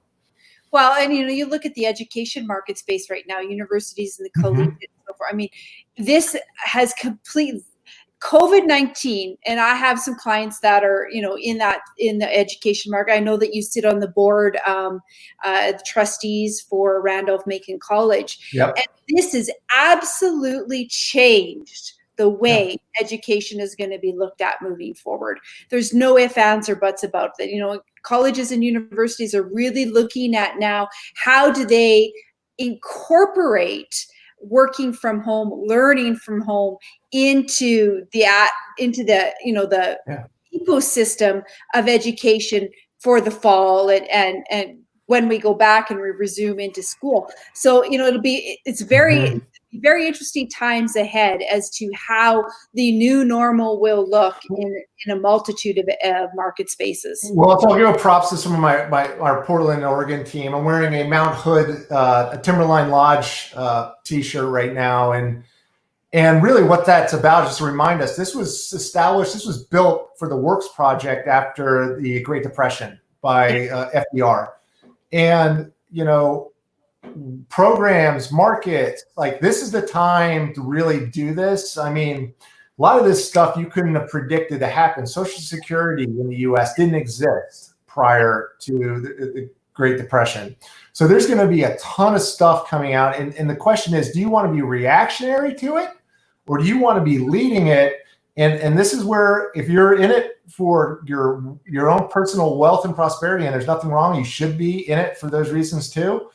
Well, and you look at the education market space right now, universities and the collegiate and so forth. I mean, this has complete COVID-19, and I have some clients that are, in the education market. I know that you sit on the board, trustees for Randolph-Macon College. Yep. And this has absolutely changed the way education is going to be looked at moving forward. There's no ifs, ands, or buts about that. Colleges and universities are really looking at now, how do they incorporate working from home, learning from home into the ecosystem of education for the fall and when we go back and we resume into school. So it's very very interesting times ahead as to how the new normal will look in a multitude of market spaces. Well, I'll give props to some of our Portland, Oregon team. I'm wearing a Mount Hood, a Timberline Lodge t-shirt right now. And really what that's about, just to remind us, this was built for the Works Project after the Great Depression by FDR. And, programs, markets, this is the time to really do this. I mean, a lot of this stuff you couldn't have predicted to happen. Social Security in the U.S. didn't exist prior to Great Depression. So there's going to be a ton of stuff coming out. And the question is, do you want to be reactionary to it, or do you want to be leading it? And this is where, if you're in it for your own personal wealth and prosperity, and there's nothing wrong, you should be in it for those reasons too.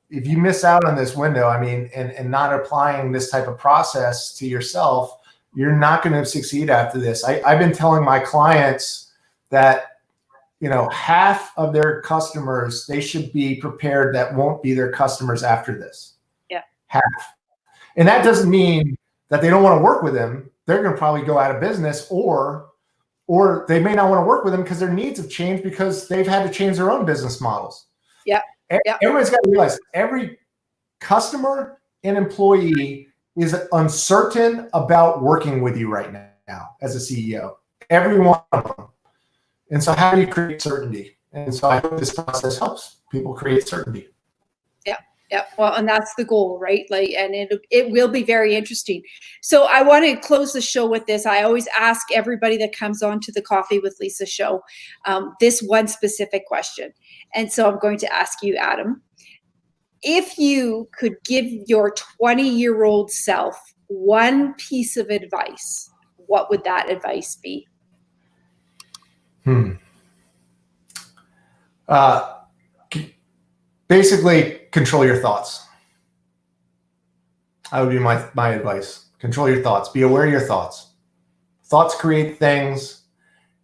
If you miss out on this window, I mean, and not applying this type of process to yourself, you're not going to succeed after this. I've been telling my clients that, you know, half of their customers, they should be prepared that won't be their customers after this. Yeah. Half. And that doesn't mean that they don't want to work with them. They're going to probably go out of business, or they may not want to work with them because their needs have changed because they've had to change their own business models. Yeah. Everyone's got to realize every customer and employee is uncertain about working with you right now as a CEO. Every one of them. And so how do you create certainty? And so I hope this process helps people create certainty. Yeah. Well, and that's the goal, right? Like, and it will be very interesting. So I want to close the show with this. I always ask everybody that comes on to the Coffee with Lisa show this one specific question. And so I'm going to ask you, Adam, if you could give your 20-year-old self one piece of advice, what would that advice be? Basically, control your thoughts. That would be my advice. Control your thoughts. Be aware of your thoughts. Thoughts create things.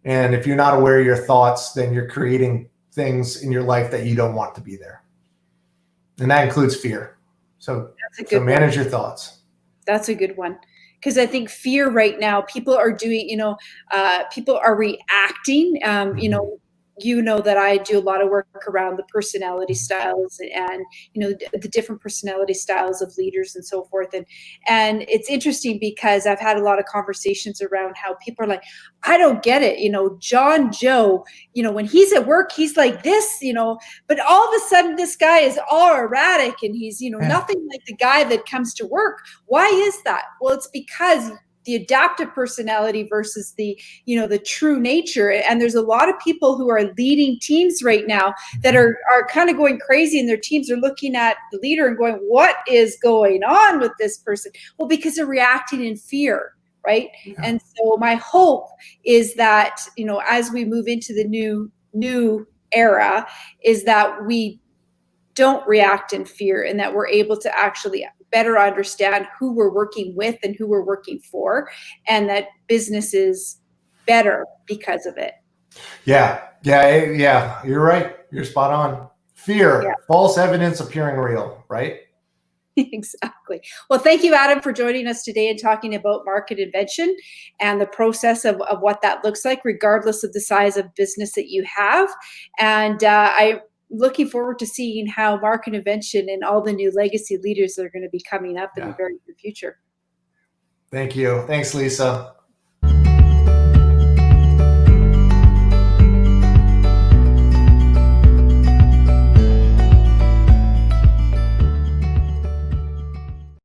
And if you're not aware of your thoughts, then you're creating things in your life that you don't want to be there. And that includes fear. So manage your thoughts. That's a good one. Because I think fear right now, people are doing, people are reacting, you know that I do a lot of work around the personality styles and, the different personality styles of leaders and so forth. And it's interesting because I've had a lot of conversations around how people are like, I don't get it. John Joe, when he's at work, he's like this, but all of a sudden this guy is all erratic and he's, nothing like the guy that comes to work. Why is that? Well, it's because the adaptive personality versus the true nature. And there's a lot of people who are leading teams right now that are kind of going crazy, and their teams are looking at the leader and going, what is going on with this person? Well, because they're reacting in fear, right? Yeah. And so my hope is that, as we move into the new era, is that we don't react in fear, and that we're able to actually better understand who we're working with and who we're working for, and that business is better because of it. Yeah. You're right. You're spot on. Fear, false evidence appearing real, right? Exactly. Well, thank you, Adam, for joining us today and talking about market invention and the process of what that looks like, regardless of the size of business that you have. And I'm looking forward to seeing how market invention and all the new legacy leaders that are going to be coming up in the very near future. Thank you. Thanks, Lisa.